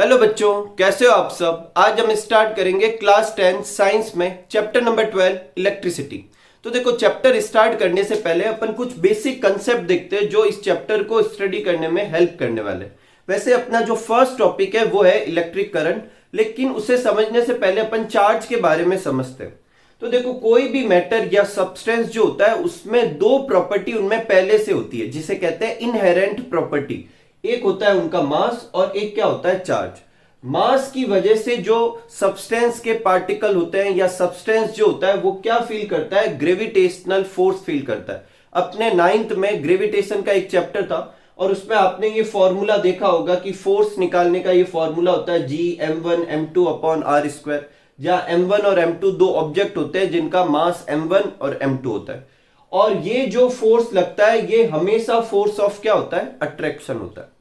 Hello बच्चों, कैसे हो आप सब। आज हम स्टार्ट करेंगे क्लास 10 साइंस में चैप्टर नंबर 12 इलेक्ट्रिसिटी। तो देखो, चैप्टर स्टार्ट करने से पहले अपन कुछ बेसिक कंसेप्ट देखते हैं जो इस चैप्टर को स्टडी करने में हेल्प करने वाले। वैसे अपना जो फर्स्ट टॉपिक है वो है इलेक्ट्रिक करंट, लेकिन उसे समझने से पहले अपन चार्ज के बारे में समझते हैं। तो देखो, कोई भी मैटर या सब्सटेंस जो होता है उसमें दो प्रॉपर्टी उनमें पहले से होती है जिसे कहते हैं इनहेरेंट प्रॉपर्टी। एक होता है उनका मास और एक क्या होता है, चार्ज। मास की वजह से जो सब्सटेंस के पार्टिकल होते हैं या सब्सटेंस जो होता है वो क्या फील करता है, ग्रेविटेशनल फोर्स फील करता है। अपने 9th में ग्रेविटेशन का एक चैप्टर था और उसमें आपने ये फॉर्मूला देखा होगा कि फोर्स निकालने का ये फॉर्मूला होता है G m1 m2 upon are square, जहां m1 और m2 दो ऑब्जेक्ट होते हैं जिनका मास m1 और m2 होता है। और ये जो फोर्स लगता है ये हमेशा फोर्स ऑफ क्या होता है, अट्रैक्शन होता है।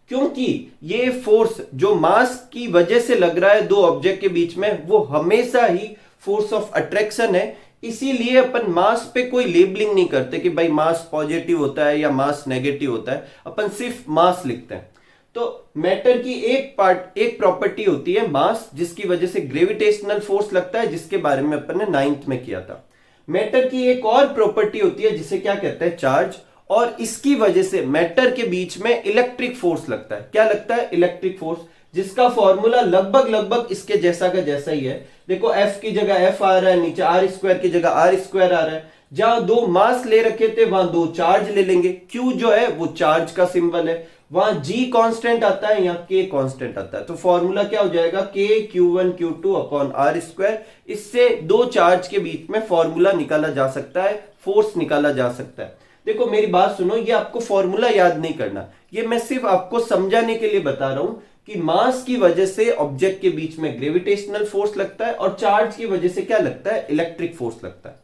क्योंकि ये फोर्स जो मास की वजह से लग रहा है दो ऑब्जेक्ट के बीच में, वो हमेशा ही फोर्स ऑफ अट्रैक्शन है। इसीलिए अपन मास पे कोई लेबलिंग नहीं करते कि भाई मास पॉजिटिव होता है या मास नेगेटिव होता है, अपन सिर्फ मास लिखते हैं। तो मैटर की एक प्रॉपर्टी होती है मास, जिसकी वजह से ग्रेविटेशनल फोर्स लगता है, जिसके बारे में अपन ने 9th में किया था। मैटर की एक और प्रॉपर्टी होती है जिसे क्या कहते हैं, चार्ज। और इसकी वजह से मैटर के बीच में इलेक्ट्रिक फोर्स लगता है। क्या लगता है, इलेक्ट्रिक फोर्स, जिसका फॉर्मूला लगभग इसके जैसा का जैसा ही है। देखो, F की जगह F आ रहा है, नीचे आर स्क्वायर की जगह आर स्क्वायर आ रहा है। जहां दो मास ले रखे थे वहां दो चार्ज ले लेंगे। Q जो है वो चार्ज का सिंबल है, वहां G कांस्टेंट आता है, यहाँ K कांस्टेंट आता है। तो फॉर्मूला क्या हो जाएगा, K Q1 Q2 upon are square. इससे दो चार्ज के बीच में फॉर्मूला निकाला जा सकता है, फोर्स निकाला जा सकता है। देखो मेरी बात सुनो, ये आपको फॉर्मूला याद नहीं करना, ये मैं सिर्फ आपको समझाने के लिए बता रहा हूं कि मास की वजह से ऑब्जेक्ट के बीच में ग्रेविटेशनल फोर्स लगता है और चार्ज की वजह से क्या लगता है, इलेक्ट्रिक फोर्स लगता है।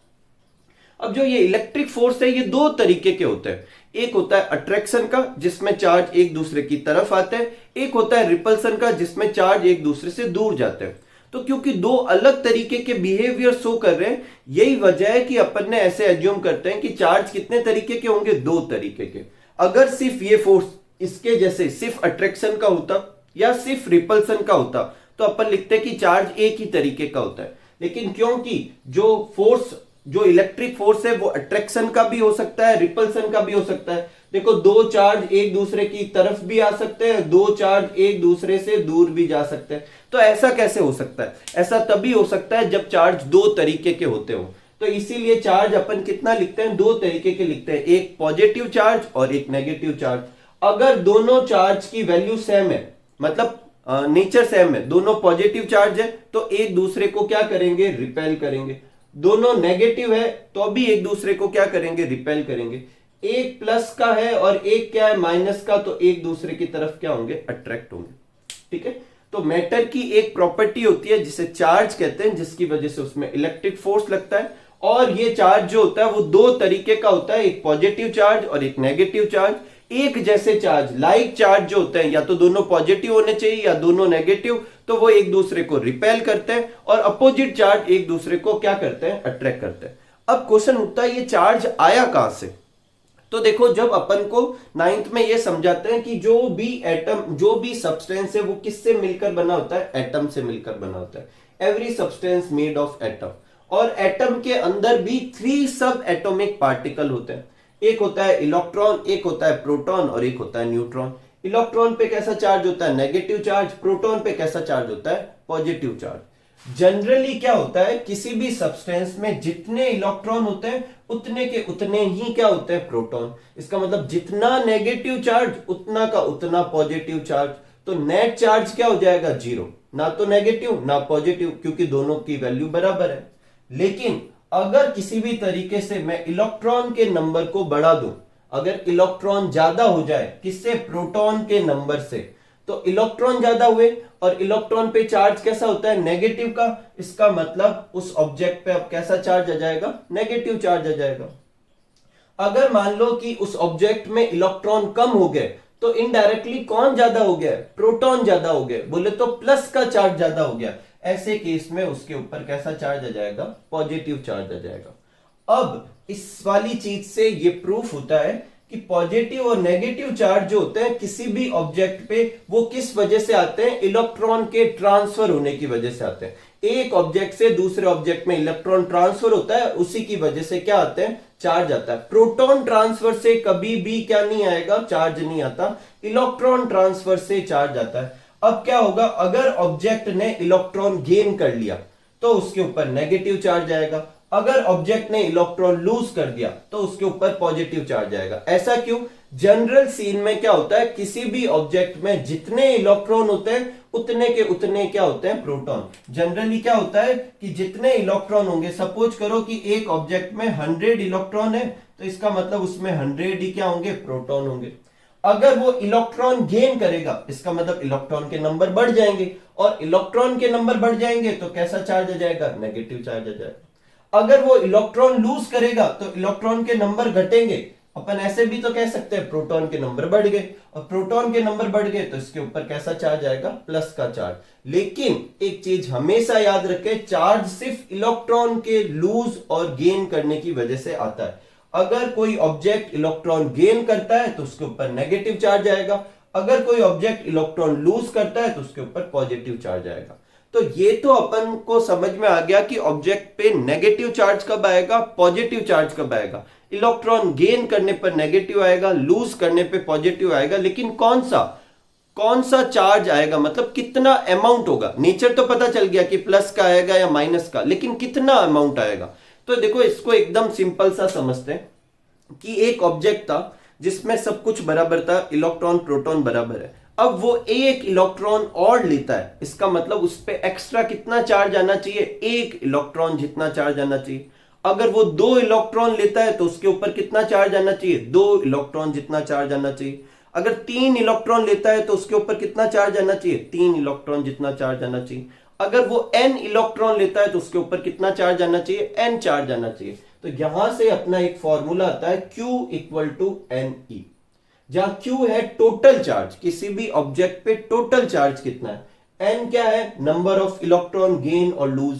अब जो ये इलेक्ट्रिक फोर्स है ये दो तरीके के होते हैं। एक होता है अट्रैक्शन का, जिसमें चार्ज एक दूसरे की तरफ आते हैं। एक होता है रिपल्सन का, जिसमें चार्ज एक दूसरे से दूर जाते हैं। तो क्योंकि दो अलग तरीके के बिहेवियर शो कर रहे हैं, यही वजह है कि अपन ने ऐसे एज्यूम करते हैं कि चार्ज कितने तरीके के होंगे, दो तरीके के। अगर सिर्फ ये फोर्स इसके जैसे सिर्फ अट्रैक्शन का होता या सिर्फ रिपल्सन का होता तो अपन लिखते हैं कि चार्ज एक ही तरीके का होता है। लेकिन क्योंकि जो इलेक्ट्रिक फोर्स है वो अट्रैक्शन का भी हो सकता है, रिपल्सन का भी हो सकता है। देखो, दो चार्ज एक दूसरे की तरफ भी आ सकते हैं, दो चार्ज एक दूसरे से दूर भी जा सकते हैं। तो ऐसा कैसे हो सकता है, ऐसा तभी हो सकता है जब चार्ज दो तरीके के होते हो। तो इसीलिए चार्ज अपन कितना लिखते हैं, दो तरीके के लिखते हैं, एक पॉजिटिव चार्ज और एक नेगेटिव चार्ज। अगर दोनों चार्ज की वैल्यू सेम है, मतलब नेचर सेम है, दोनों पॉजिटिव चार्ज है, तो एक दूसरे को क्या करेंगे, रिपेल करेंगे। दोनों नेगेटिव है तो भी एक दूसरे को क्या करेंगे, रिपेल करेंगे। एक प्लस का है और एक क्या है, माइनस का, तो एक दूसरे की तरफ क्या होंगे, अट्रैक्ट होंगे। ठीक है। तो मैटर की एक प्रॉपर्टी होती है जिसे चार्ज कहते हैं, जिसकी वजह से उसमें इलेक्ट्रिक फोर्स लगता है। और ये चार्ज जो होता है वो दो तरीके का होता है, एक पॉजिटिव चार्ज और एक नेगेटिव चार्ज। एक जैसे चार्ज, लाइक चार्ज जो होते हैं, या तो दोनों पॉजिटिव होने चाहिए या दोनों नेगेटिव, तो वो एक दूसरे को रिपेल करते हैं। और अपोजिट चार्ज एक दूसरे को क्या करते हैं, अट्रैक्ट करते हैं। अब क्वेश्चन उठता है, ये चार्ज आया कहां से। तो देखो, जब अपन को 9th में ये समझाते हैं कि जो भी एटम, जो भी सब्सटेंस है वो किससे मिलकर बना होता है, एटम से मिलकर बना होता है। Every substance made of atom. और एटम के अंदर भी 3 सब एटॉमिक पार्टिकल होते हैं। एक होता है इलेक्ट्रॉन, एक होता है प्रोटॉन और एक होता है न्यूट्रॉन। इलेक्ट्रॉन पे कैसा चार्ज होता है, नेगेटिव चार्ज। प्रोटॉन पे कैसा चार्ज होता है, पॉजिटिव चार्ज। जनरली क्या होता है, किसी भी सब्सटेंस में जितने इलेक्ट्रॉन होते हैं उतने के उतने ही क्या होते हैं, प्रोटॉन। इसका मतलब जितना नेगेटिव चार्ज उतना का उतना पॉजिटिव चार्ज। तो नेट चार्ज क्या हो जाएगा, जीरो, ना तो नेगेटिव ना पॉजिटिव, क्योंकि दोनों की वैल्यू बराबर है। लेकिन अगर किसी भी तरीके से मैं इलेक्ट्रॉन के नंबर को बढ़ा दूं, अगर इलेक्ट्रॉन ज्यादा हो जाए किससे, प्रोटॉन के नंबर से, तो इलेक्ट्रॉन ज्यादा हुए और इलेक्ट्रॉन पे चार्ज कैसा होता है, नेगेटिव का। इसका मतलब उस ऑब्जेक्ट पे अब कैसा चार्ज आ जाएगा, नेगेटिव चार्ज आ जाएगा। अगर मान लो कि उस ऑब्जेक्ट में इलेक्ट्रॉन कम हो गए तो इनडायरेक्टली कौन ज्यादा हो गया, प्रोटॉन ज्यादा हो गए, बोले तो प्लस का चार्ज ज्यादा हो गया। ऐसे केस में उसके ऊपर कैसा चार्ज आ जाएगा, पॉजिटिव चार्ज आ जाएगा। अब इस वाली चीज से ये प्रूफ होता है कि पॉजिटिव और नेगेटिव चार्ज जो होते हैं किसी भी ऑब्जेक्ट पे, वो किस वजह से आते हैं? इलेक्ट्रॉन के ट्रांसफर होने की वजह से आते हैं। एक ऑब्जेक्ट से दूसरे ऑब्जेक्ट में इलेक्ट्रॉन ट्रांसफर होता है, उसी की वजह से क्या आते हैं? चार्ज आता है। प्रोटॉन ट्रांसफर से कभी भी क्या नहीं आएगा? चार्ज नहीं आता। इलेक्ट्रॉन ट्रांसफर से चार्ज आता है। अब क्या होगा? अगर ऑब्जेक्ट ने इलेक्ट्रॉन गेन कर लिया तो उसके ऊपर नेगेटिव चार्ज आएगा। अगर ऑब्जेक्ट ने इलेक्ट्रॉन लूज कर दिया तो उसके ऊपर पॉजिटिव चार्ज आएगा। ऐसा क्यों? जनरल सीन में क्या होता है, किसी भी ऑब्जेक्ट में जितने इलेक्ट्रॉन होते हैं उतने के उतने क्या होते हैं? प्रोटॉन। जनरली क्या होता है कि जितने इलेक्ट्रॉन होंगे, सपोज करो कि एक ऑब्जेक्ट में 100 इलेक्ट्रॉन है, तो इसका मतलब उसमें 100 ही क्या होंगे? प्रोटॉन होंगे। अगर वो इलेक्ट्रॉन गेन करेगा, इसका मतलब इलेक्ट्रॉन के नंबर बढ़ जाएंगे, और इलेक्ट्रॉन के नंबर बढ़ जाएंगे तो कैसा चार्ज आ जाएगा? नेगेटिव चार्ज आ जाएगा। अगर वो इलेक्ट्रॉन लूज करेगा तो इलेक्ट्रॉन के नंबर घटेंगे। अपन ऐसे भी तो कह सकते हैं प्रोटॉन के नंबर बढ़ गए, और प्रोटॉन के नंबर बढ़ गए तो इसके ऊपर कैसा चार्ज आएगा? प्लस का चार्ज। लेकिन एक चीज हमेशा याद रखें, चार्ज सिर्फ इलेक्ट्रॉन के लूज और गेन करने की वजह से आता है। अगर कोई ऑब्जेक्ट इलेक्ट्रॉन गेन करता है तो उसके ऊपर नेगेटिव चार्ज आएगा। अगर कोई ऑब्जेक्ट इलेक्ट्रॉन लूज करता है तो उसके ऊपर पॉजिटिव चार्ज आएगा। तो ये तो अपन को समझ में आ गया कि ऑब्जेक्ट पे नेगेटिव चार्ज कब आएगा, पॉजिटिव चार्ज कब आएगा। इलेक्ट्रॉन गेन करने पर नेगेटिव आएगा, लूज करने पे पॉजिटिव आएगा। लेकिन कौन सा चार्ज आएगा, मतलब कितना अमाउंट होगा? नेचर तो पता चल गया कि प्लस का आएगा या माइनस का, लेकिन कितना अमाउंट आएगा? तो देखो इसको एकदम सिंपल सा समझते हैं कि एक ऑब्जेक्ट था जिसमें सब कुछ बराबर था, इलेक्ट्रॉन प्रोटॉन बराबर है। अब वो एक इलेक्ट्रॉन और लेता है, इसका मतलब उस पर एक्स्ट्रा कितना चार्ज आना चाहिए? एक इलेक्ट्रॉन जितना चार्ज आना चाहिए। अगर वो 2 इलेक्ट्रॉन लेता है तो उसके ऊपर कितना चार्ज आना चाहिए? 2 इलेक्ट्रॉन जितना चार्ज आना चाहिए। अगर 3 इलेक्ट्रॉन लेता है तो उसके ऊपर कितना चार्ज आना चाहिए? 3 इलेक्ट्रॉन जितना चार्ज आना चाहिए। अगर वो n इलेक्ट्रॉन लेता है तो उसके ऊपर कितना चार्ज आना चाहिए? n चार्ज आना चाहिए। तो यहां से अपना एक फॉर्मूला आता है Q इक्वल टू NE, जहां Q है टोटल चार्ज, किसी भी ऑब्जेक्ट पे टोटल चार्ज कितना है। N क्या है? नंबर ऑफ इलेक्ट्रॉन गेन और लूज।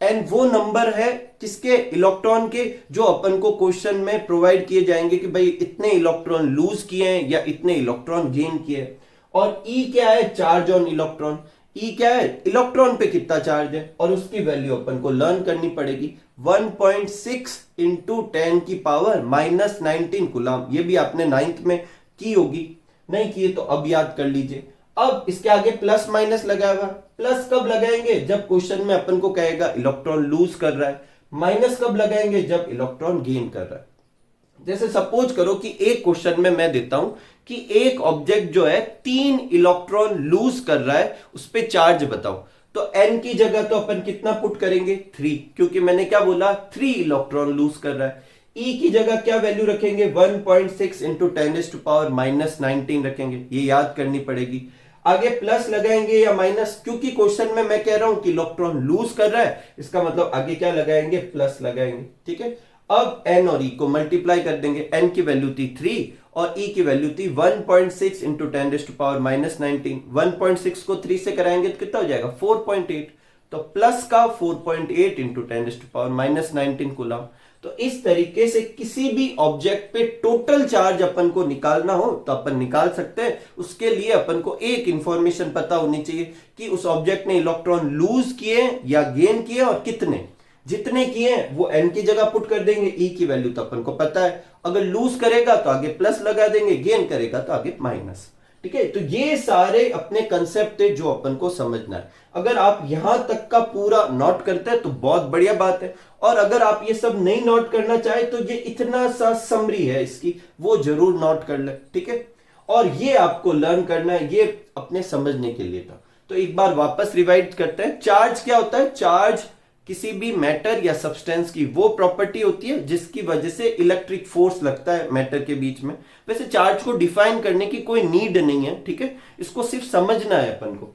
N वो नंबर है किसके? इलेक्ट्रॉन के, जो अपन को क्वेश्चन में प्रोवाइड किए जाएंगे कि भाई इतने इलेक्ट्रॉन लूज किए हैं या इतने इलेक्ट्रॉन गेन किए हैं। और E क्या है? Charge on electron. E क्या है? इलेक्ट्रॉन पे कितना चार्ज है, और उसकी वैल्यू अपन को लर्न करनी पड़ेगी। 1.6 इंटू 10 की पावर -19 कूलम। ये भी आपने 9th में की होगी, नहीं की तो अब याद कर लीजिए। अब इसके आगे प्लस माइनस लगाएगा। प्लस कब लगाएंगे? जब क्वेश्चन में अपन को कहेगा इलेक्ट्रॉन लूज कर रहा है। माइनस कब लगाएंगे? जब इलेक्ट्रॉन गेन कर रहा है। जैसे सपोज करो कि एक क्वेश्चन में मैं देता हूं कि एक ऑब्जेक्ट जो है 3 इलेक्ट्रॉन लूज कर रहा है, उस पे चार्ज बताओ। तो n की जगह तो अपन कितना पुट करेंगे? 3, क्योंकि मैंने क्या बोला? 3 इलेक्ट्रॉन लूज कर रहा है। E की जगह क्या वैल्यू रखेंगे? 1.6 इंटू 10⁻⁻19 रखेंगे। ये याद करनी पड़ेगी। आगे प्लस लगाएंगे या माइनस, क्योंकि क्वेश्चन में मैं कह रहा हूं कि इलेक्ट्रॉन लूज कर रहा है, इसका मतलब आगे क्या लगाएंगे? प्लस लगाएंगे। ठीक है। अब n और e को मल्टीप्लाई कर देंगे। n की वैल्यू थी 3 और e की वैल्यू थी 1.6 इंटू 10⁻⁻19। 1.6 को 3 से कराएंगे तो कितना हो जाएगा? 4.8। तो प्लस का 4.8 इंटू 10⁻⁻19 कूलम। तो इस तरीके से किसी भी ऑब्जेक्ट पे टोटल चार्ज अपन को निकालना हो तो अपन निकाल सकते हैं। उसके लिए अपन को एक इंफॉर्मेशन पता होनी चाहिए कि उस ऑब्जेक्ट ने इलेक्ट्रॉन लूज किए या गेन किए और कितने। जितने किए वो n की जगह पुट कर देंगे, e की वैल्यू तो अपन को पता है। अगर लूज करेगा तो आगे प्लस लगा देंगे, गेन करेगा तो आगे माइनस। ठीक है। तो ये सारे अपने कंसेप्ट है जो अपन को समझना है। अगर आप यहां तक का पूरा नोट करते हैं तो बहुत बढ़िया बात है, और अगर आप ये सब नहीं नोट करना चाहे तो ये इतना सा समरी है इसकी, वो जरूर नोट कर ले। ठीक है। और ये आपको लर्न करना है, ये अपने समझने के लिए था। तो एक बार वापस रिवाइज करते हैं। चार्ज क्या होता है? चार्ज किसी भी मैटर या सब्सटेंस की वो प्रॉपर्टी होती है जिसकी वजह से इलेक्ट्रिक फोर्स लगता है मैटर के बीच में। वैसे चार्ज को डिफाइन करने की कोई नीड नहीं है। ठीक है। इसको सिर्फ समझना है अपन को।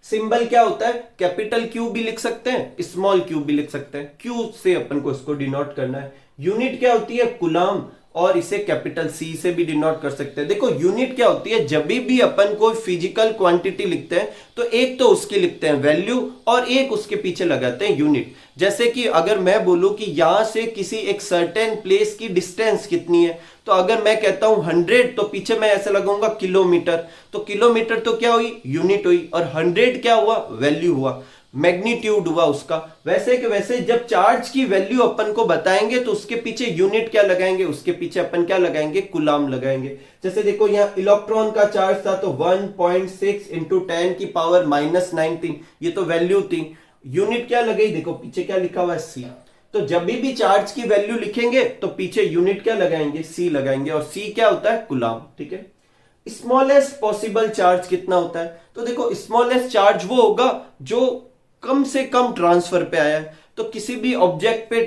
सिंबल क्या होता है? कैपिटल Q भी लिख सकते हैं, स्मॉल q भी लिख सकते हैं। Q से अपन को इसको डिनोट करना है। यूनिट क्या होती है? कूलम। और इसे कैपिटल सी से भी डिनोट कर सकते हैं। देखो यूनिट क्या होती है, जब भी अपन कोई फिजिकल क्वांटिटी लिखते हैं तो एक तो उसकी लिखते हैं वैल्यू और एक उसके पीछे लगाते हैं यूनिट। जैसे कि अगर मैं बोलूं कि यहां से किसी एक सर्टेन प्लेस की डिस्टेंस कितनी है, तो अगर मैं कहता हूं 100 तो पीछे मैं ऐसे लगाऊंगा किलोमीटर, तो किलोमीटर तो क्या हुई, यूनिट हुई, और 100 क्या हुआ, वैल्यू हुआ, मैग्नीट्यूड हुआ उसका। वैसे कि वैसे जब चार्ज की वैल्यू अपन को बताएंगे तो उसके पीछे यूनिट क्या लगाएंगे, उसके पीछे अपन क्या लगाएंगे, कूलाम लगाएंगे। जैसे देखो यहाँ इलेक्ट्रॉन का चार्ज था तो 1.6 इंटू 10 की पावर -19, ये तो वैल्यू थी। यूनिट क्या लगेगी, देखो पीछे क्या लिखा हुआ है, सी। तो जब भी चार्ज की वैल्यू लिखेंगे तो पीछे यूनिट क्या लगाएंगे, सी लगाएंगे, और सी क्या होता है, कूलाम। ठीक है। स्मॉलेस्ट पॉसिबल चार्ज कितना होता है, तो देखो स्मॉलेस्ट चार्ज वो होगा जो कम से कम ट्रांसफर पे आया है। तो किसी भी ऑब्जेक्ट पे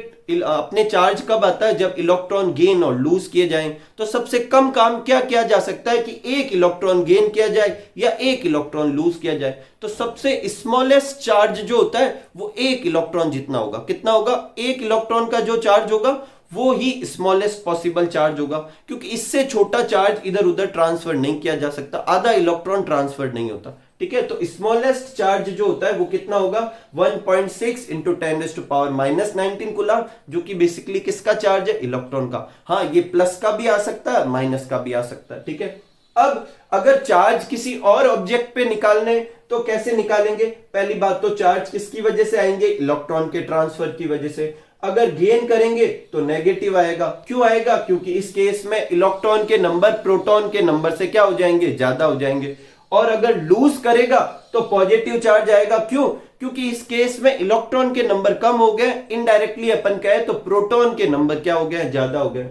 अपने चार्ज कब आता है, जब इलेक्ट्रॉन गेन और लूज किए जाएं। तो सबसे कम काम क्या किया जा सकता है कि एक इलेक्ट्रॉन गेन किया जाए या एक इलेक्ट्रॉन लूज किया जाए। तो सबसे स्मॉलेस्ट चार्ज जो होता है वो एक इलेक्ट्रॉन जितना होगा। कितना होगा, एक इलेक्ट्रॉन का जो चार्ज होगा वो ही स्मॉलेस्ट पॉसिबल चार्ज होगा, क्योंकि इससे छोटा चार्ज इधर उधर ट्रांसफर नहीं किया जा सकता, आधा इलेक्ट्रॉन ट्रांसफर नहीं होता। ठीक है। तो स्मॉलेस्ट चार्ज जो होता है वो कितना होगा, 1.6 इंटू 10⁻⁻19 कूलम, जो कि बेसिकली किसका चार्ज है, इलेक्ट्रॉन का। हाँ, ये प्लस का भी आ सकता है, माइनस का भी आ सकता है। ठीक है। अब अगर चार्ज किसी और ऑब्जेक्ट पे निकालने तो कैसे निकालेंगे, पहली बात तो चार्ज किसकी वजह से आएंगे, इलेक्ट्रॉन के ट्रांसफर की वजह से। अगर गेन करेंगे तो नेगेटिव आएगा। क्यों आएगा, क्योंकि इस केस में इलेक्ट्रॉन के नंबर प्रोटॉन के नंबर से क्या हो जाएंगे, ज्यादा हो जाएंगे। और अगर लूज करेगा तो पॉजिटिव चार्ज आएगा। क्यों, क्योंकि इस केस में इलेक्ट्रॉन के नंबर कम हो गए, इनडायरेक्टली अपन कहे तो प्रोटॉन के नंबर क्या हो गए, ज्यादा हो गए।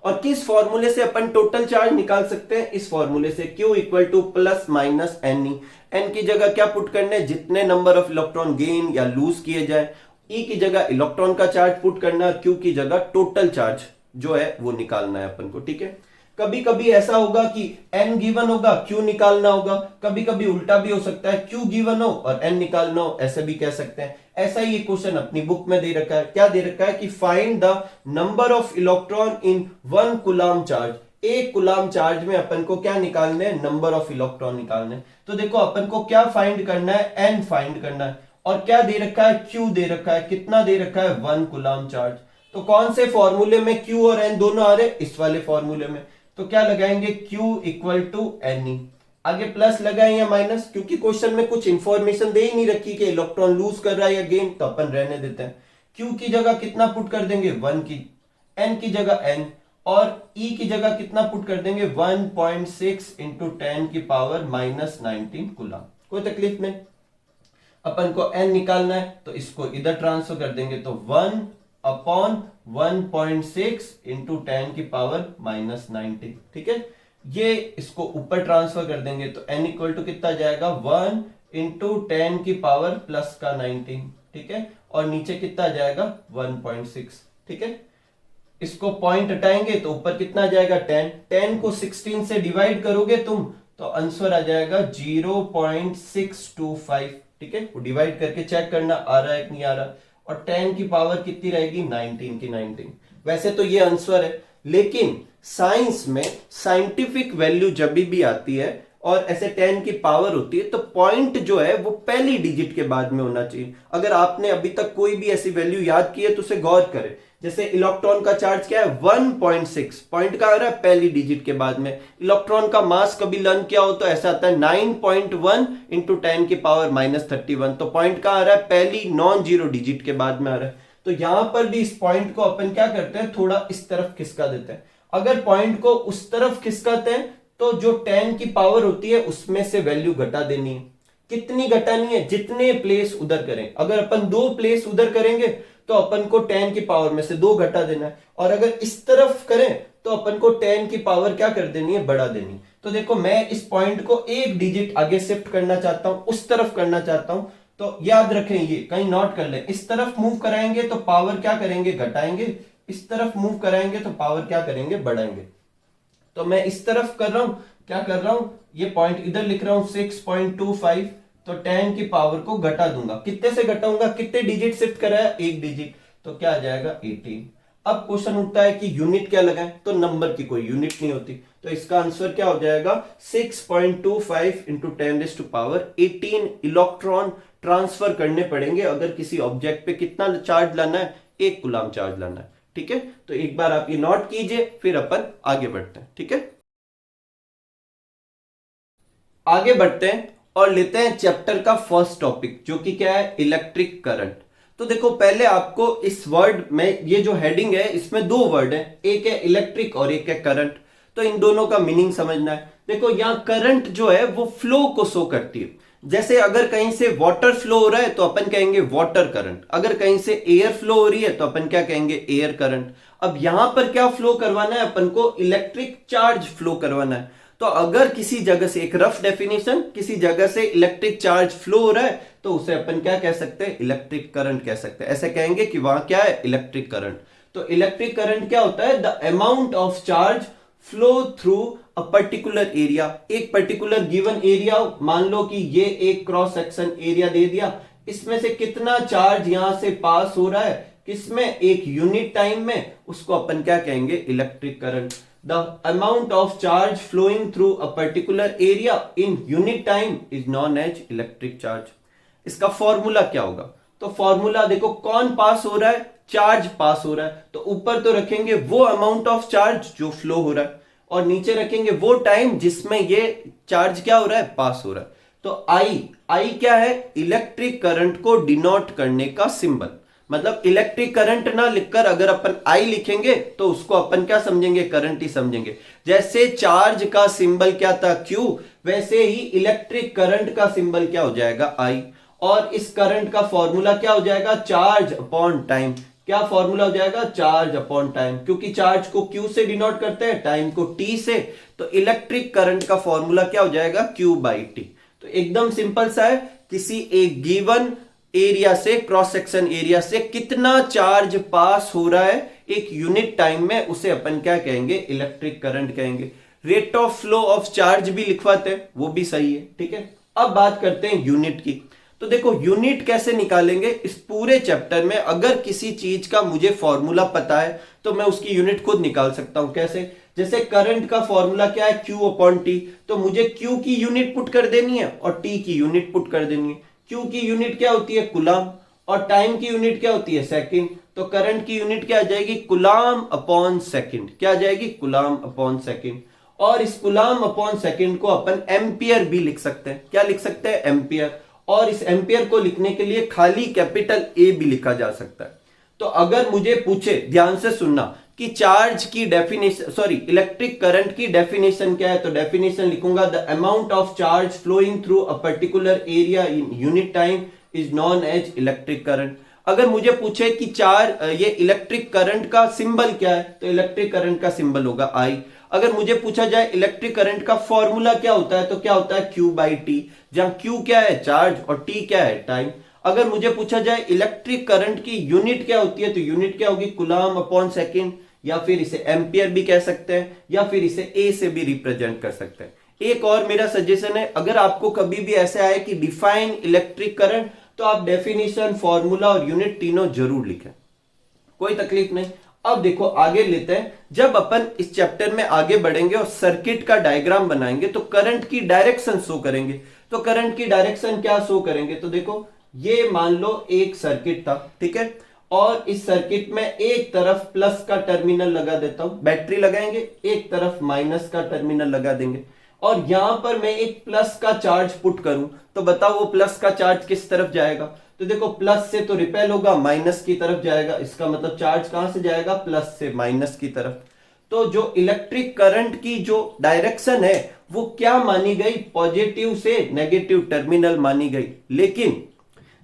और किस फॉर्मूले से अपन टोटल चार्ज निकाल सकते हैं, इस फॉर्मूले से, Q equal to plus minus n. N की जगह क्या पुट करना है, जितने नंबर ऑफ इलेक्ट्रॉन गेन या लूज किए जाए। ई की जगह इलेक्ट्रॉन का चार्ज पुट करना है, Q की जगह टोटल चार्ज जो है वो निकालना है अपन को। ठीक है। कभी कभी ऐसा होगा कि n गिवन होगा, Q निकालना होगा। कभी कभी उल्टा भी हो सकता है, Q गिवन हो और n निकालना हो, ऐसे भी कह सकते हैं। ऐसा ही एक क्वेश्चन अपनी बुक में दे रखा है। क्या दे रखा है कि find the number of electron in 1 coulomb charge. एक कूलम चार्ज में अपन को क्या निकालने हैं, नंबर ऑफ इलेक्ट्रॉन निकालने। तो देखो अपन को क्या फाइंड करना है, n फाइंड करना है। और क्या दे रखा है, Q दे रखा है। कितना दे रखा है, 1 कूलम चार्ज। तो कौन से फॉर्मूले में Q और n दोनों आ रहे, इस वाले फॉर्मूले में। तो क्या लगाएंगे, Q इक्वल टू एन। आगे प्लस लगाएं या माइनस, क्योंकि क्वेश्चन में कुछ इंफॉर्मेशन दे ही नहीं रखी कि इलेक्ट्रॉन लूज कर रहा है या गेन, तो अपन रहने देते हैं। Q की जगह कितना पुट कर देंगे, 1 की, n की जगह n, और E की जगह कितना पुट कर देंगे, 1.6 इंटू 10 की पावर -19 कूलम। कोई तकलीफ नहीं। अपन को n निकालना है तो इसको इधर ट्रांसफर कर देंगे, तो 1 अपॉन 1.6 इंटू 10 की पावर -19। ठीक है। ये इसको ऊपर ट्रांसफर कर देंगे तो n इक्वल टू कितना जाएगा, 1 इंटू 10 की पावर प्लस का 19। ठीक है। और नीचे कितना जाएगा, 1.6। ठीक है। इसको पॉइंट हटाएंगे तो ऊपर कितना जाएगा, 10। 10 को 16 से डिवाइड करोगे तुम तो आंसर आ जाएगा 0.625। ठीक है। वो डिवाइड करके चेक करना आ रहा है कि नहीं आ रहा। और 10 की पावर कितनी रहेगी, 19 की 19। वैसे तो ये आंसर है, लेकिन साइंस में साइंटिफिक वैल्यू जब भी आती है और ऐसे 10 की पावर होती है तो पॉइंट जो है वो पहली डिजिट के बाद में होना चाहिए। अगर आपने अभी तक कोई भी ऐसी वैल्यू याद की है तो उसे गौर करें। जैसे इलेक्ट्रॉन का चार्ज क्या है, 1.6, पॉइंट का आ रहा है पहली डिजिट के बाद में। इलेक्ट्रॉन का मास कभी लर्न किया हो तो ऐसा आता है 9.1 इंटू 10 की पावर -31, तो पॉइंट का आ रहा है पहली नॉन जीरो डिजिट के बाद में आ रहा है। तो यहां पर भी इस पॉइंट को अपन क्या करते हैं, थोड़ा इस तरफ खिसका देते हैं। अगर पॉइंट को उस तरफ खिसकाते हैं तो जो 10 की पावर होती है उसमें से वैल्यू घटा देनी है। कितनी घटानी है, जितने प्लेस उधर करें। अगर अपन 2 प्लेस उधर करेंगे तो अपन को 10 की पावर में से 2 घटा देना है, और अगर इस तरफ करें तो अपन को 10 की पावर क्या कर देनी है, बढ़ा देनी। तो देखो मैं इस पॉइंट को एक डिजिट आगे शिफ्ट करना चाहता हूं, उस तरफ करना चाहता हूं। तो याद रखें, ये कहीं नोट कर लें। इस तरफ मूव कराएंगे तो पावर क्या करेंगे, घटाएंगे। इस तरफ मूव कराएंगे तो पावर क्या करेंगे, बढ़ाएंगे। तो मैं इस तरफ कर रहा हूं, क्या कर रहा हूं, ये पॉइंट इधर लिख रहा हूं 6.25, तो 10 की पावर को घटा दूंगा। कितने से घटाऊंगा, कितने डिजिट शिफ्ट करा है, एक डिजिट, तो क्या आ जाएगा 18। अब क्वेश्चन उठता है कि यूनिट क्या लगाएं, तो नंबर की कोई यूनिट नहीं होती, तो इसका आंसर क्या हो जाएगा 6.25 इंटू 10⁻18 इलेक्ट्रॉन ट्रांसफर करने पड़ेंगे अगर किसी ऑब्जेक्ट पे कितना चार्ज लाना है, 1 कूलम चार्ज लाना है। ठीक है, तो एक बार आप ये नोट कीजिए, फिर अपन आगे बढ़ते हैं। ठीक है, आगे बढ़ते हैं और लेते हैं चैप्टर का फर्स्ट टॉपिक, जो कि क्या है, इलेक्ट्रिक करंट। तो देखो पहले आपको इस वर्ड में, ये जो हेडिंग है इसमें दो वर्ड है, एक है इलेक्ट्रिक और एक है करंट, तो इन दोनों का मीनिंग समझना है। देखो यहां करंट जो है वो फ्लो को शो करती है। जैसे अगर कहीं से वाटर फ्लो हो रहा है तो अपन कहेंगे वाटर करंट, अगर कहीं से एयर फ्लो हो रही है तो अपन क्या कहेंगे, एयर करंट। अब यहां पर क्या फ्लो करवाना है अपन को, इलेक्ट्रिक चार्ज फ्लो करवाना है। तो अगर किसी जगह से, एक रफ डेफिनेशन, किसी जगह से इलेक्ट्रिक चार्ज फ्लो हो रहा है तो उसे अपन क्या कह सकते हैं, इलेक्ट्रिक करंट कह सकते हैं। ऐसे कहेंगे कि वहां क्या है, इलेक्ट्रिक करंट। तो इलेक्ट्रिक करंट क्या होता है, the amount of charge flow through a particular area. एक पर्टिकुलर गिवन एरिया, मान लो कि ये एक क्रॉस सेक्शन एरिया दे दिया, इसमें से कितना चार्ज यहां से पास हो रहा है, किसमें, एक यूनिट टाइम में, उसको अपन क्या कहेंगे, electric current. The amount of charge flowing through a particular area in unit time is known as electric charge. इसका फॉर्मूला क्या होगा, तो फॉर्मूला देखो, कौन पास हो रहा है, चार्ज पास हो रहा है, तो ऊपर तो रखेंगे वो अमाउंट ऑफ चार्ज जो फ्लो हो रहा है, और नीचे रखेंगे वो टाइम जिसमें ये चार्ज क्या हो रहा है, पास हो रहा है। तो आई क्या है, इलेक्ट्रिक करंट को डिनोट करने का सिंबल। मतलब इलेक्ट्रिक करंट ना लिखकर अगर अपन आई लिखेंगे तो उसको अपन क्या समझेंगे, करंट ही समझेंगे। जैसे चार्ज का सिंबल क्या था, क्यू, वैसे ही इलेक्ट्रिक करंट का सिंबल क्या हो जाएगा, आई। और इस करंट का फॉर्मूला क्या हो जाएगा, चार्ज अपॉन टाइम। क्या फॉर्मूला हो जाएगा, चार्ज अपॉन टाइम, क्योंकि चार्ज को क्यू से डिनोट करते हैं, टाइम को टी से। तो इलेक्ट्रिक करंट का फॉर्मूला क्या हो जाएगा, क्यू बाई टी। तो एकदम सिंपल सा है, किसी एक गिवन एरिया से, क्रॉस सेक्शन एरिया से कितना चार्ज पास हो रहा है एक यूनिट टाइम में, उसे अपन क्या कहेंगे, इलेक्ट्रिक करंट कहेंगे। Rate of flow of charge भी लिखवाते हैं, वो भी सही है। ठीक है, अब बात करते हैं यूनिट की। तो देखो यूनिट कैसे निकालेंगे, इस पूरे चैप्टर में अगर किसी चीज का मुझे फॉर्मूला पता है तो मैं उसकी यूनिट खुद निकाल सकता हूं। कैसे, जैसे करंट का फॉर्मूला क्या है, क्यू अपॉन टी, तो मुझे क्यू की यूनिट पुट कर देनी है और टी की यूनिट पुट कर देनी है। क्यू की यूनिट क्या होती है, कूलम, और टाइम की यूनिट क्या होती है, सेकंड। तो करंट की यूनिट क्या आ जाएगी, कूलम अपॉन सेकंड। क्या आ जाएगी, कूलम अपॉन सेकंड। और इस कूलम अपॉन सेकंड को अपन एम्पियर भी लिख सकते हैं। क्या लिख सकते हैं, एम्पियर। और इस एम्पियर को लिखने के लिए खाली कैपिटल ए भी लिखा जा सकता है। तो अगर मुझे पूछे, ध्यान से सुनना, कि चार्ज की डेफिनेशन, सॉरी इलेक्ट्रिक करंट की डेफिनेशन क्या है, तो डेफिनेशन लिखूंगा, the amount of charge flowing through a particular area in unit time is known as electric current. अगर मुझे पूछे कि ये इलेक्ट्रिक करंट का सिंबल क्या है, तो इलेक्ट्रिक करंट का सिंबल होगा आई। अगर मुझे पूछा जाए इलेक्ट्रिक करंट का फॉर्मूला क्या होता है, तो क्या होता है, क्यू बाई टी, जहां क्यू क्या है, चार्ज, और टी क्या है, टाइम। अगर मुझे पूछा जाए इलेक्ट्रिक करंट की यूनिट क्या होती है, तो यूनिट क्या होगी, कूलम अपॉन सेकंड, या फिर इसे एम्पियर भी कह सकते हैं, या फिर इसे ए से भी रिप्रेजेंट कर सकते हैं। एक और मेरा सजेशन है, अगर आपको कभी भी ऐसे आए कि डिफाइन इलेक्ट्रिक करंट, तो आप डेफिनेशन, फॉर्मूला और यूनिट तीनों जरूर लिखें, कोई तकलीफ नहीं। अब देखो आगे लेते हैं, जब अपन इस चैप्टर में आगे बढ़ेंगे और सर्किट का डायग्राम बनाएंगे तो करंट की डायरेक्शन शो करेंगे। तो करंट की डायरेक्शन क्या शो करेंगे, तो देखो ये मान लो एक सर्किट था, ठीक है, और इस सर्किट में एक तरफ प्लस का टर्मिनल लगा देता हूं, बैटरी लगाएंगे, एक तरफ माइनस का टर्मिनल लगा देंगे, और यहां पर मैं एक प्लस का चार्ज पुट करूं, तो बताओ वो प्लस का चार्ज किस तरफ जाएगा, तो देखो प्लस से तो रिपेल होगा, माइनस की तरफ जाएगा। इसका मतलब चार्ज कहां से जाएगा, प्लस से माइनस की तरफ। तो जो इलेक्ट्रिक करंट की जो डायरेक्शन है वो क्या मानी गई, पॉजिटिव से नेगेटिव टर्मिनल मानी गई। लेकिन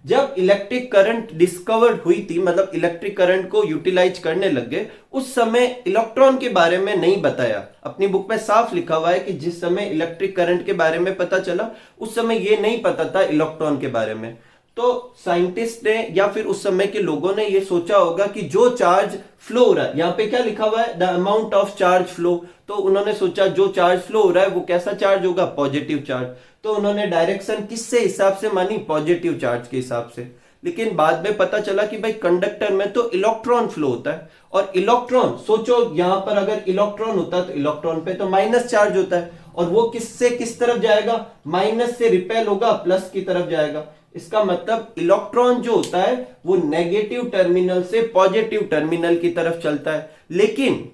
जब इलेक्ट्रिक करंट डिस्कवर्ड हुई थी, मतलब इलेक्ट्रिक करंट को यूटिलाइज करने लग गए, उस समय इलेक्ट्रॉन के बारे में नहीं बताया। अपनी बुक में साफ लिखा हुआ है कि जिस समय इलेक्ट्रिक करंट के बारे में पता चला, उस समय ये नहीं पता था इलेक्ट्रॉन के बारे में। तो साइंटिस्ट ने या फिर उस समय के लोगों ने ये सोचा होगा कि जो चार्ज फ्लो हो रहा है, यहाँ पे क्या लिखा हुआ है, the amount of charge flow, तो उन्होंने सोचा जो चार्ज फ्लो हो रहा है वो कैसा चार्ज होगा, पॉजिटिव चार्ज। तो उन्होंने डायरेक्शन किससे हिसाब से मानी, पॉजिटिव चार्ज के हिसाब से। लेकिन बाद में पता चला कि भाई कंडक्टर में तो इलेक्ट्रॉन फ्लो होता है, और इलेक्ट्रॉन, सोचो यहां पर अगर इलेक्ट्रॉन होता है तो इलेक्ट्रॉन पे तो माइनस चार्ज होता है, और वो किससे किस तरफ जाएगा, माइनस से रिपेल होगा, प्लस की तरफ जाएगा। इसका मतलब इलेक्ट्रॉन जो होता है वो नेगेटिव टर्मिनल से पॉजिटिव टर्मिनल की तरफ चलता है। लेकिन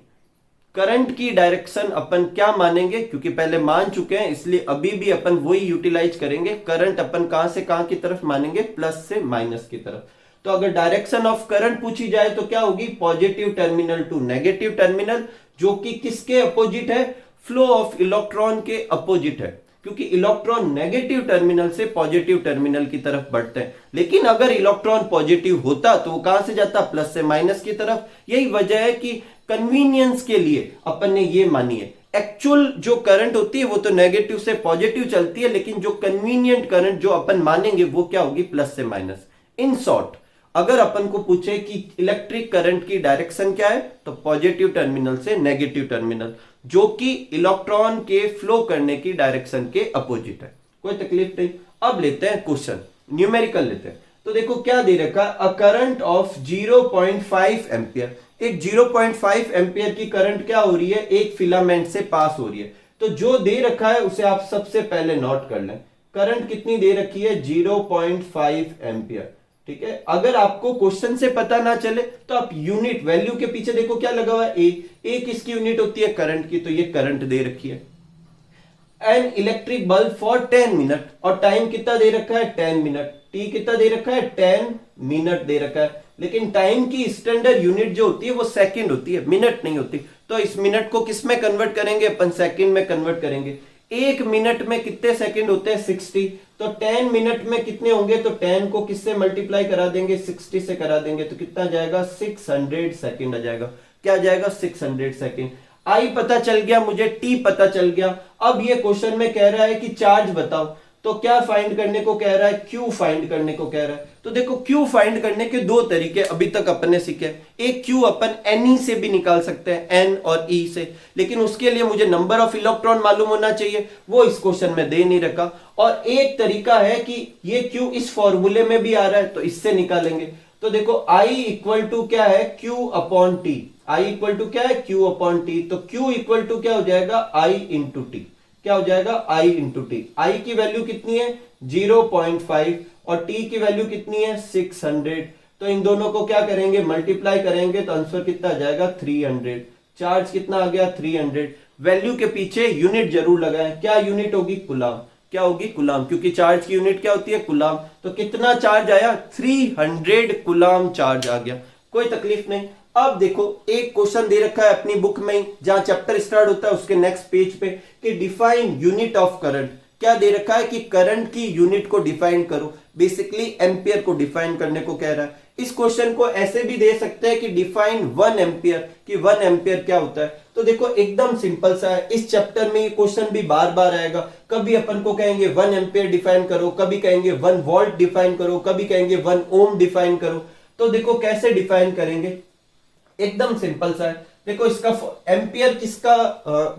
करंट की डायरेक्शन अपन क्या मानेंगे, क्योंकि पहले मान चुके हैं इसलिए अभी भी अपन वही यूटिलाइज करेंगे। करंट अपन कहां से कहां की तरफ मानेंगे, प्लस से माइनस की तरफ। तो अगर डायरेक्शन ऑफ करंट पूछी जाए तो क्या होगी, positive terminal to negative terminal, जो कि किसके अपोजिट है, फ्लो ऑफ इलेक्ट्रॉन के अपोजिट है, क्योंकि इलेक्ट्रॉन नेगेटिव टर्मिनल से पॉजिटिव टर्मिनल की तरफ बढ़ते हैं। लेकिन अगर इलेक्ट्रॉन पॉजिटिव होता तो वो कहां से जाता, प्लस से माइनस की तरफ। यही वजह है कि कन्वीनियंस के लिए अपन ने ये मानी है। एक्चुअल जो करंट होती है वो तो नेगेटिव से पॉजिटिव चलती है, लेकिन जो कन्वीनियंट करंट जो अपन मानेंगे वो क्या होगी, प्लस से माइनस। इन शॉर्ट, अगर अपन को पूछे कि इलेक्ट्रिक करंट की डायरेक्शन क्या है, तो पॉजिटिव टर्मिनल से नेगेटिव टर्मिनल, जो कि इलेक्ट्रॉन के फ्लो करने की डायरेक्शन के अपोजिट है। कोई तकलीफ नहीं। अब लेते हैं क्वेश्चन, न्यूमेरिकल लेते हैं। तो देखो क्या दे रखा है, अ करंट ऑफ 0.5 एम्पियर। एक 0.5 एम्पियर की करंट क्या हो रही है, एक फिलामेंट से पास हो रही है। तो जो दे रखा है उसे आप सबसे पहले नोट कर लें। करंट कितनी दे रखी है, 0.5 एम्पियर। ठीक है, अगर आपको क्वेश्चन से पता ना चले तो आप यूनिट वैल्यू के पीछे देखो क्या लगा हुआ है, ए किसकी यूनिट होती है, करंट की, तो ये करंट दे रखी है। An electric bulb for 10 minute, और टाइम कितना दे रखा है, 10 मिनट। टी कितना दे रखा है, 10 मिनट दे रखा है। लेकिन टाइम की स्टैंडर्ड यूनिट जो होती है वो सेकंड होती है, मिनट नहीं होती। तो इस मिनट को किस में कन्वर्ट करेंगे, अपन सेकंड में कन्वर्ट करेंगे। एक मिनट में कितने सेकंड होते हैं, 60। तो 10 मिनट में कितने होंगे, तो 10 को किससे मल्टीप्लाई करा देंगे, 60 से करा देंगे, तो कितना जाएगा, 600 सेकंड आ जाएगा। क्या आ जाएगा, 600 सेकंड। आई पता चल गया मुझे, टी पता चल गया। अब ये क्वेश्चन में कह रहा है कि चार्ज बताओ, तो क्या फाइंड करने को कह रहा है, क्यू फाइंड करने को कह रहा है। तो देखो क्यू फाइंड करने के दो तरीके अभी तक अपन ने सीखे। एक क्यू अपन एन से भी निकाल सकते हैं, एन और ई से, लेकिन उसके लिए मुझे नंबर ऑफ इलेक्ट्रॉन मालूम होना चाहिए, वो इस क्वेश्चन में दे नहीं रखा। और एक तरीका है कि ये क्यू इस फॉर्मूले में भी आ रहा है, तो इससे निकालेंगे। तो देखो आई इक्वल टू क्या है, Q upon T. I equal to क्या है, क्यू अपॉन टी। तो क्यू इक्वल टू क्या हो जाएगा, आई इंटू टी। क्या हो जाएगा, आई इंटू टी। आई की वैल्यू कितनी है, 0.5, और टी की वैल्यू कितनी है, 600। तो इन दोनों को क्या करेंगे, मल्टीप्लाई करेंगे, तो आंसर कितना आ जाएगा, 300। चार्ज कितना आ गया, 300। वैल्यू के पीछे यूनिट जरूर लगाएं, क्या यूनिट होगी, कुलाम। क्या होगी, कुलाम, क्योंकि चार्ज की यूनिट क्या होती है, कुलाम। तो कितना चार्ज आया, 300 कुलाम चार्ज आ गया। कोई तकलीफ नहीं। अब देखो एक क्वेश्चन दे रखा है अपनी बुक में, जहां चैप्टर स्टार्ट होता है उसके नेक्स्ट पेज पे, कि डिफाइन यूनिट ऑफ करंट। क्या दे रखा है कि करंट की यूनिट को डिफाइन करो। बेसिकली एम्पियर को डिफाइन करने को कह रहा है। इस क्वेश्चन को ऐसे भी दे सकते हैं कि डिफाइन 1 एम्पियर, कि 1 एम्पियर क्या होता है। तो देखो एकदम सिंपल सा है। इस चैप्टर में ये क्वेश्चन भी बार बार आएगा। कभी अपन को कहेंगे 1 एम्पियर डिफाइन करो, कभी कहेंगे 1 वोल्ट डिफाइन करो, कभी कहेंगे 1 ओम डिफाइन करो। तो देखो कैसे डिफाइन करेंगे, एकदम सिंपल सा है। देखो इसका एम्पियर किसका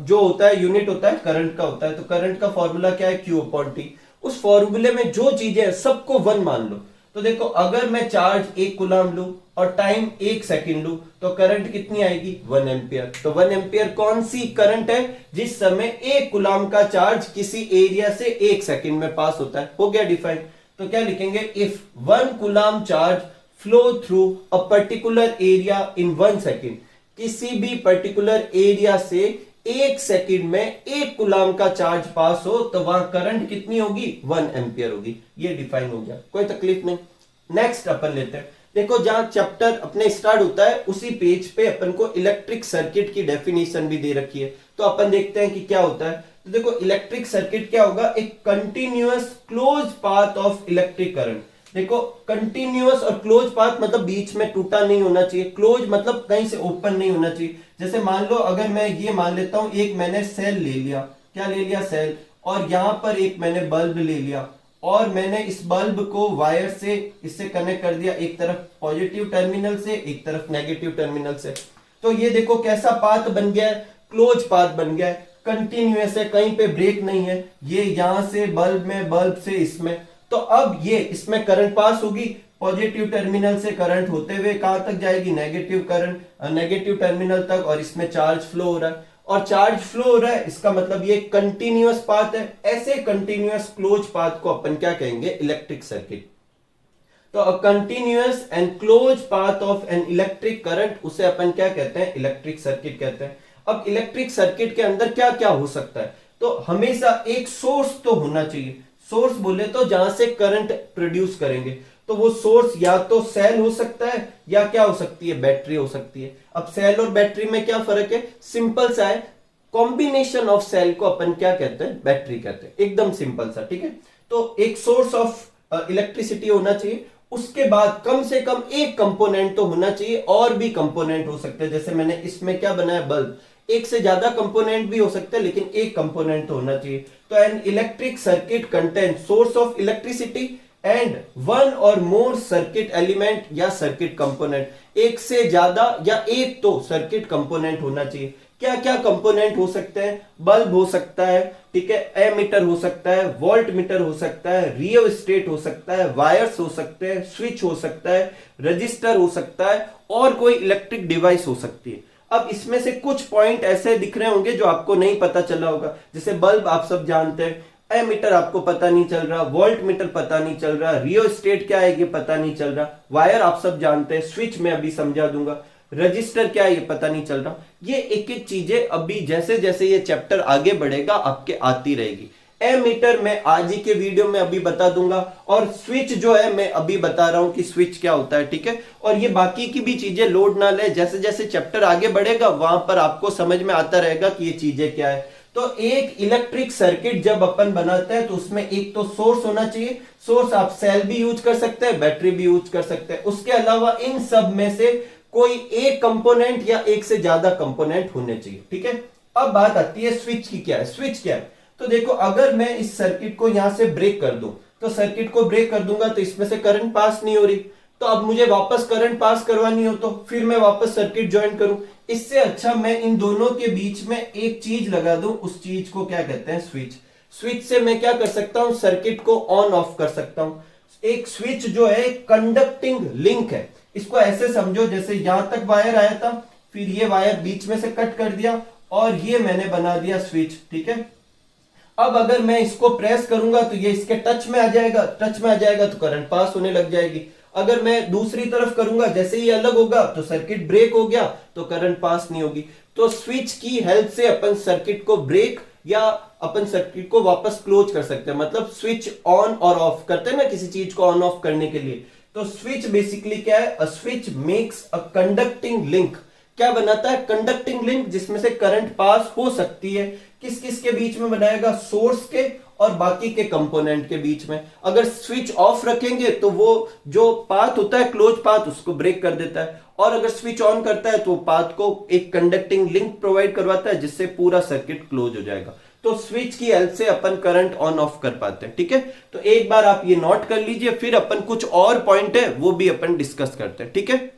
जो होता है, यूनिट होता है, करंट का होता है। तो करंट का फॉर्मूला क्या है, क्यू अपॉन टी। उस फॉर्मूले में जो चीजें हैं सबको 1 मान लो। तो देखो अगर मैं चार्ज 1 कूलम लूं और टाइम 1 सेकंड लूं, तो करंट कितनी आएगी, 1 एम्पियर। तो 1 एम्पियर कौन सी करंट है, जिस समय 1 कूलम का चार्ज किसी एरिया से 1 सेकंड में पास होता है। हो गया डिफाइन। तो क्या लिखेंगे, if 1 coulomb charge flow through a particular area in 1 second, किसी भी पर्टिकुलर एरिया से 1 सेकेंड में 1 कूलम का चार्ज पास हो, तो वहां करंट कितनी होगी, 1 एम्पियर होगी। ये डिफाइन हो गया, कोई तकलीफ नहीं। नेक्स्ट अपन लेते हैं। देखो जहां चैप्टर अपने स्टार्ट होता है उसी पेज पे अपन को इलेक्ट्रिक सर्किट की डेफिनेशन भी दे रखी है। तो अपन देखते हैं कि क्या होता है। तो देखो इलेक्ट्रिक सर्किट क्या होगा, एक continuous close path of electric current. देखो कंटिन्यूअस और क्लोज पाथ मतलब बीच में टूटा नहीं होना चाहिए, क्लोज मतलब कहीं से ओपन नहीं होना चाहिए। जैसे मान लो अगर मैं ये मान लेता हूं, एक मैंने सेल ले लिया, क्या ले लिया, सेल, और यहां पर एक मैंने बल्ब ले लिया, और मैंने इस बल्ब को वायर से इससे कनेक्ट कर दिया, एक तरफ पॉजिटिव टर्मिनल से, एक तरफ नेगेटिव टर्मिनल से। तो ये देखो कैसा पाथ बन गया है, क्लोज पाथ बन गया है, कंटिन्यूअस है, कहीं पे ब्रेक नहीं है। ये यहां से बल्ब में, बल्ब से इसमें, तो अब ये इसमें करंट पास होगी, पॉजिटिव टर्मिनल से करंट होते हुए कहां तक जाएगी, नेगेटिव करंट, नेगेटिव टर्मिनल तक, और इसमें चार्ज फ्लो हो रहा है, और चार्ज फ्लो हो रहा है, इसका मतलब ये कंटिन्यूअस पाथ है। ऐसे कंटिन्यूअस क्लोज पाथ को अपन क्या कहेंगे, इलेक्ट्रिक सर्किट। तो a continuous and close path of an electric current, उसे अपन क्या कहते हैं, इलेक्ट्रिक सर्किट कहते हैं। अब इलेक्ट्रिक सर्किट के अंदर क्या क्या हो सकता है, तो हमेशा एक सोर्स तो होना चाहिए। सोर्स बोले तो जहां से करंट प्रोड्यूस करेंगे, तो वो सोर्स या तो सेल हो सकता है या क्या हो सकती है, बैटरी हो सकती है। अब सेल और बैटरी में क्या फर्क है, सिंपल सा है, कॉम्बिनेशन ऑफ सेल को अपन क्या कहते हैं, बैटरी कहते हैं, एकदम सिंपल सा, ठीक है। तो एक सोर्स ऑफ इलेक्ट्रिसिटी होना चाहिए, उसके बाद कम से कम एक कंपोनेंट तो होना चाहिए, और भी कंपोनेंट हो सकते हैं, जैसे मैंने इसमें क्या बनाया, बल्ब, एक से ज्यादा कंपोनेंट भी हो सकते हैं, लेकिन एक कंपोनेंट तो होना चाहिए। तो an electric circuit contain source of electricity and one और मोर सर्किट एलिमेंट या सर्किट कंपोनेंट, एक से ज्यादा या एक तो सर्किट कंपोनेंट होना चाहिए। क्या क्या कंपोनेंट हो सकते हैं, बल्ब हो सकता है, ठीक है, एमीटर हो सकता है, वोल्ट मीटर हो सकता है, रियोस्टेट हो सकता है, वायर्स हो सकते हैं, स्विच हो सकता है, रजिस्टर हो सकता है, और कोई इलेक्ट्रिक डिवाइस हो सकती है। अब इसमें से कुछ पॉइंट ऐसे दिख रहे होंगे जो आपको नहीं पता चला होगा, जैसे बल्ब आप सब जानते हैं, एमीटर आपको पता नहीं चल रहा, वोल्ट मीटर पता नहीं चल रहा, रियोस्टेट क्या है ये पता नहीं चल रहा, वायर आप सब जानते हैं, स्विच में अभी समझा दूंगा, रजिस्टर क्या है ये पता नहीं चल रहा। ये एक एक चीजें अभी जैसे जैसे ये चैप्टर आगे बढ़ेगा आपके आती रहेगी। एमीटर मैं आज ही के वीडियो में अभी बता दूंगा, और स्विच जो है मैं अभी बता रहा हूं कि स्विच क्या होता है, ठीक है। और ये बाकी की भी चीजें लोड ना ले, जैसे जैसे चैप्टर आगे बढ़ेगा वहां पर आपको समझ में आता रहेगा कि ये चीजें क्या है। तो एक इलेक्ट्रिक सर्किट जब अपन बनाते हैं तो उसमें एक तो सोर्स होना चाहिए, सोर्स आप सेल भी यूज कर सकते हैं, बैटरी भी यूज कर सकते हैं, उसके अलावा इन सब में से कोई एक कंपोनेंट या एक से ज्यादा कंपोनेंट होने चाहिए, ठीक है। अब बात आती है स्विच की, क्या है स्विच, क्या है। तो देखो अगर मैं इस सर्किट को यहां से ब्रेक कर दूं, तो सर्किट को ब्रेक कर दूंगा तो इसमें से करंट पास नहीं हो रही, तो अब मुझे वापस करंट पास करवानी हो तो फिर मैं वापस सर्किट ज्वाइन करूं। इससे अच्छा मैं इन दोनों के बीच में एक चीज लगा दूं, उस चीज को क्या कहते हैं, स्विच। स्विच से मैं क्या कर सकता हूं, सर्किट को ऑन ऑफ कर सकता हूं। एक स्विच जो है कंडक्टिंग लिंक है, इसको ऐसे समझो जैसे यहां तक वायर आया था, फिर ये वायर बीच में से कट कर दिया और ये मैंने बना दिया स्विच, ठीक है। अब अगर मैं इसको प्रेस करूंगा तो ये इसके टच में आ जाएगा, टच में आ जाएगा तो करंट पास होने लग जाएगी। अगर मैं दूसरी तरफ करूंगा, जैसे ही अलग होगा तो सर्किट ब्रेक हो गया तो करंट पास नहीं होगी। तो स्विच की हेल्प से अपन सर्किट को ब्रेक या अपन सर्किट को वापस क्लोज कर सकते हैं, मतलब स्विच ऑन और ऑफ करते हैं ना किसी चीज को ऑन ऑफ करने के लिए। तो स्विच बेसिकली क्या है, a switch makes a conducting link, क्या बनाता है, कंडक्टिंग लिंक, जिसमें से करंट पास हो सकती है। किस किस के बीच में बनाएगा, सोर्स के और बाकी के कंपोनेंट के बीच में। अगर स्विच ऑफ रखेंगे तो वो जो पाथ होता है क्लोज पाथ उसको ब्रेक कर देता है, और अगर स्विच ऑन करता है तो पाथ को एक कंडक्टिंग लिंक प्रोवाइड करवाता है जिससे पूरा सर्किट क्लोज हो जाएगा। तो स्विच की हेल्प से अपन करंट ऑन ऑफ कर पाते हैं, ठीक है। तो एक बार आप ये नोट कर लीजिए, फिर अपन कुछ और पॉइंट है वो भी अपन डिस्कस करते हैं, ठीक है।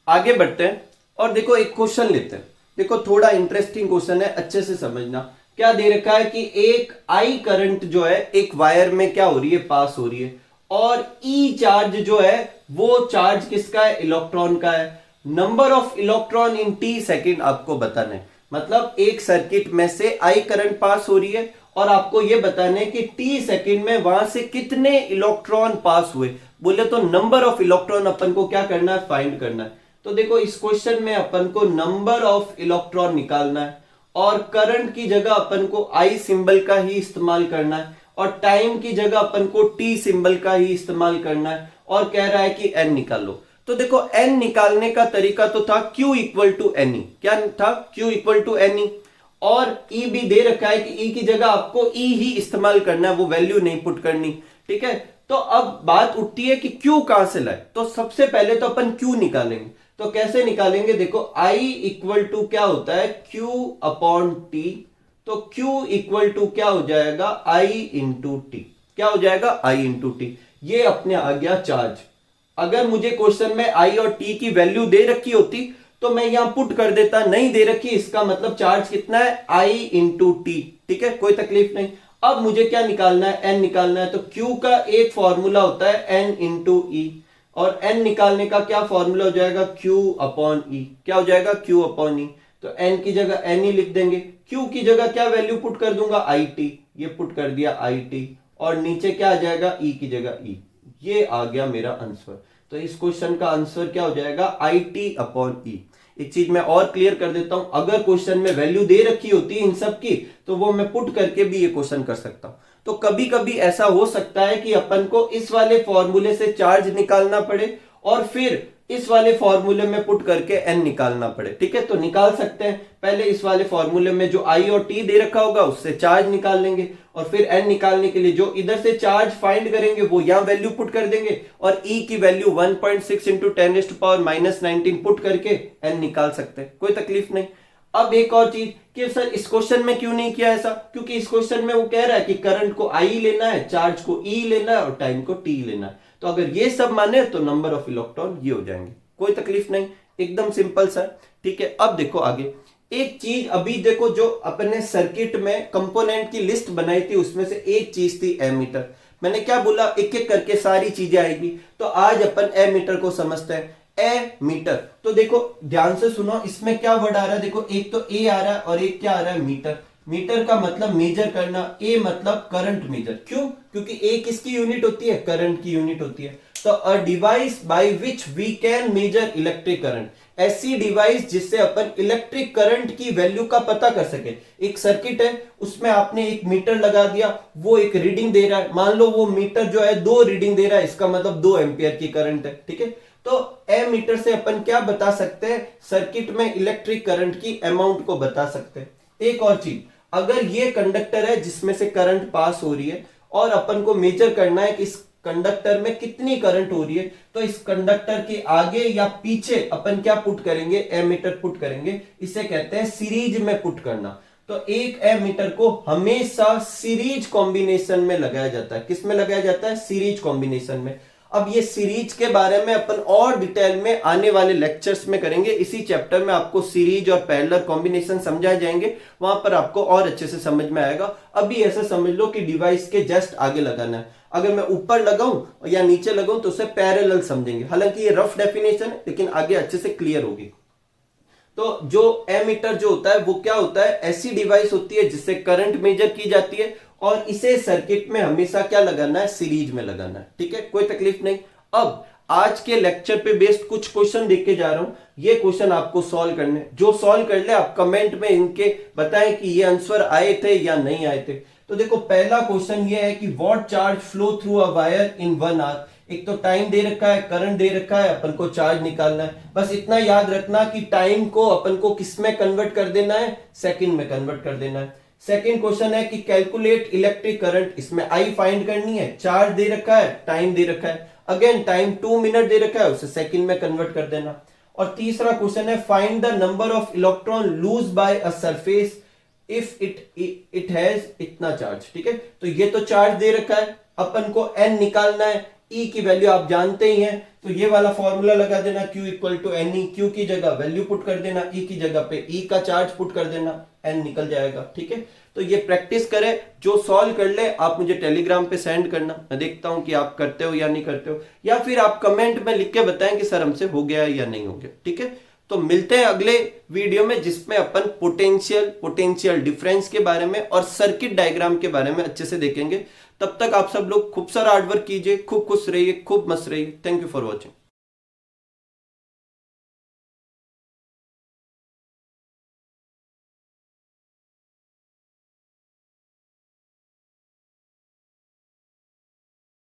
आगे बढ़ते हैं और देखो एक क्वेश्चन लेते हैं। देखो थोड़ा इंटरेस्टिंग क्वेश्चन है, अच्छे से समझना। क्या दे रखा है कि एक आई करंट जो है एक वायर में क्या हो रही है, पास हो रही है, और ई चार्ज जो है वो चार्ज किसका है, इलेक्ट्रॉन का है। Number of electron in T second आपको बताना है, मतलब एक सर्किट में से आई करंट पास हो रही है और आपको यह बताना है कि टी सेकेंड में वहां से कितने इलेक्ट्रॉन पास हुए। बोले तो नंबर ऑफ इलेक्ट्रॉन अपन को क्या करना है, फाइंड करना है। तो देखो इस क्वेश्चन में अपन को नंबर ऑफ इलेक्ट्रॉन निकालना है, और करंट की जगह अपन को आई सिंबल का ही इस्तेमाल करना है, और टाइम की जगह अपन को टी सिंबल का ही इस्तेमाल करना है, और कह रहा है कि एन निकालो। तो देखो एन निकालने का तरीका तो था Q equal to n e, क्या था, Q equal to n e, और E भी दे रखा है कि E की जगह आपको E ही इस्तेमाल करना है, वो वैल्यू नहीं पुट करनी, ठीक है। तो अब बात उठती है कि Q कहां से लाए, तो सबसे पहले तो अपन Q निकालेंगे। तो कैसे निकालेंगे, देखो I इक्वल टू क्या होता है, Q अपॉन T। तो Q इक्वल टू क्या हो जाएगा, I इंटू टी, क्या हो जाएगा, I इंटू टी। ये अपने आ गया चार्ज। अगर मुझे क्वेश्चन में I और T की वैल्यू दे रखी होती तो मैं यहां पुट कर देता, नहीं दे रखी, इसका मतलब चार्ज कितना है, I इंटू टी, ठीक है, कोई तकलीफ नहीं। अब मुझे क्या निकालना है, एन निकालना है। तो Q का एक फॉर्मूला होता है N इंटू ई, और N निकालने का क्या फॉर्मूला हो जाएगा, Q अपॉन ई। क्या हो जाएगा, Q अपॉन ई। तो N की जगह N ही लिख देंगे, Q की जगह क्या वैल्यू पुट कर दूंगा, IT। ये पुट कर दिया IT, और नीचे क्या आ जाएगा, E की जगह E। ये आ गया मेरा आंसर। तो इस क्वेश्चन का आंसर क्या हो जाएगा, IT अपॉन ई। एक चीज मैं और क्लियर कर देता हूं, अगर क्वेश्चन में वैल्यू दे रखी होती है इन सब की, तो वो मैं पुट करके भी ये क्वेश्चन कर सकता हूं। तो कभी कभी ऐसा हो सकता है कि अपन को इस वाले फॉर्मूले से चार्ज निकालना पड़े और फिर इस वाले फॉर्मूले में पुट करके एन निकालना पड़े। ठीक है, तो निकाल सकते हैं। पहले इस वाले फॉर्मूले में जो आई और टी दे रखा होगा उससे चार्ज निकाल लेंगे, और फिर एन निकालने के लिए जो इधर से चार्ज फाइंड करेंगे वो यहां वैल्यू पुट कर देंगे, और ई की वैल्यू 1.6 इंटू 10⁻⁻19 पुट करके एन निकाल सकते हैं, कोई तकलीफ नहीं। अब एक और चीज कि सर इस क्वेश्चन में क्यों नहीं किया ऐसा, क्योंकि इस क्वेश्चन में वो कह रहा है कि करंट को आई लेना है, चार्ज को ई लेना है और टाइम को टी लेना है। तो अगर ये सब माने तो नंबर ऑफ इलेक्ट्रॉन ये हो जाएंगे, कोई तकलीफ नहीं, एकदम सिंपल सर। ठीक है, अब देखो आगे एक चीज, अभी देखो जो अपने सर्किट में कंपोनेंट की लिस्ट बनाई थी उसमें से एक चीज थी एमीटर। मैंने क्या बोला, एक एक करके सारी चीजें आएगी। तो आज अपन एमीटर को समझते हैं। एमीटर, तो देखो ध्यान से सुनो, इसमें क्या वर्ड आ रहा है, देखो एक तो ए आ रहा है और एक क्या आ रहा है, मीटर। मीटर का मतलब मेजर करना, ए मतलब करंट मेजर। क्यों, क्योंकि ए किसकी यूनिट होती है, करंट की यूनिट होती है। तो a device by which we can measure electric current, ऐसी डिवाइस जिससे अपन इलेक्ट्रिक करंट की वैल्यू का पता कर सके। एक सर्किट है, उसमें आपने एक मीटर लगा दिया, वो एक रीडिंग दे रहा है, मान लो वो मीटर जो है 2 रीडिंग दे रहा है, इसका मतलब 2 एम्पियर की करंट है। ठीक है, तो एमीटर से अपन क्या बता सकते हैं, सर्किट में इलेक्ट्रिक करंट की अमाउंट को बता सकते हैं। एक और चीज, अगर ये कंडक्टर है जिसमें से करंट पास हो रही है और अपन को मेजर करना है कि इस कंडक्टर में कितनी करंट हो रही है, तो इस कंडक्टर के आगे या पीछे अपन क्या पुट करेंगे, एमीटर पुट करेंगे। इसे कहते हैं सीरीज में पुट करना। तो एक एमीटर को हमेशा सीरीज कॉम्बिनेशन में लगाया जाता है। किस में लगाया जाता है, सीरीज कॉम्बिनेशन में। अब ये सीरीज के बारे में अपन और डिटेल में आने वाले लेक्चर्स में करेंगे। इसी चैप्टर में आपको सीरीज और पैरेलल कॉम्बिनेशन समझाए जाएंगे, वहां पर आपको और अच्छे से समझ में आएगा। अभी ऐसे समझ लो कि डिवाइस के जस्ट आगे लगाना है। अगर मैं ऊपर लगाऊं या नीचे लगाऊं तो उसे पैरेलल समझेंगे। हालांकि ये रफ डेफिनेशन है, लेकिन आगे अच्छे से क्लियर होगी। तो जो एमीटर जो होता है वो क्या होता है, ऐसी डिवाइस होती है जिससे करंट मेजर की जाती है, और इसे सर्किट में हमेशा क्या लगाना है, सीरीज में लगाना है। ठीक है, कोई तकलीफ नहीं। अब आज के लेक्चर पे बेस्ड कुछ क्वेश्चन देख के जा रहा हूं, ये क्वेश्चन आपको सॉल्व करने। जो सॉल्व कर ले आप कमेंट में इनके बताएं कि ये आंसर आए थे या नहीं आए थे। तो देखो पहला क्वेश्चन ये है कि what charge flow through a wire in 1 hour. एक तो टाइम दे रखा है, करंट दे रखा है, अपन को चार्ज निकालना है। बस इतना याद रखना कि टाइम को अपन को किस में कन्वर्ट कर देना है, सेकंड में कन्वर्ट कर देना है। सेकंड क्वेश्चन है कि कैलकुलेट इलेक्ट्रिक करंट, इसमें आई फाइंड करनी है। चार्ज दे रखा है, टाइम दे रखा है, अगेन टाइम 2 मिनट दे रखा है, उसे सेकंड में कन्वर्ट कर देना। और तीसरा क्वेश्चन है find the number of electron lose by a surface if it has इतना चार्ज। ठीक है, तो ये तो चार्ज दे रखा है, अपन को एन निकालना है। ई की वैल्यू आप जानते ही हैं, तो ये वाला फॉर्मूला लगा देना, Q equal to n e. Q की जगह वैल्यू पुट कर देना, ई की जगह पे ई का चार्ज पुट कर देना, एन निकल जाएगा। ठीक है, तो ये प्रैक्टिस करें। जो सॉल्व कर ले आप मुझे टेलीग्राम पे सेंड करना, मैं देखता हूं कि आप करते हो या नहीं करते हो, या फिर आप कमेंट में लिख के बताएं कि सर हमसे हो गया या नहीं हो गया। ठीक है, तो मिलते हैं अगले वीडियो में जिसमें अपन पोटेंशियल डिफरेंस के बारे में और सर्किट डायग्राम के बारे में अच्छे से देखेंगे। तब तक आप सब लोग खूब सारा हार्डवर्क कीजिए, खूब खुश रहिए, खूब मस्त रहिए। Thank you for watching.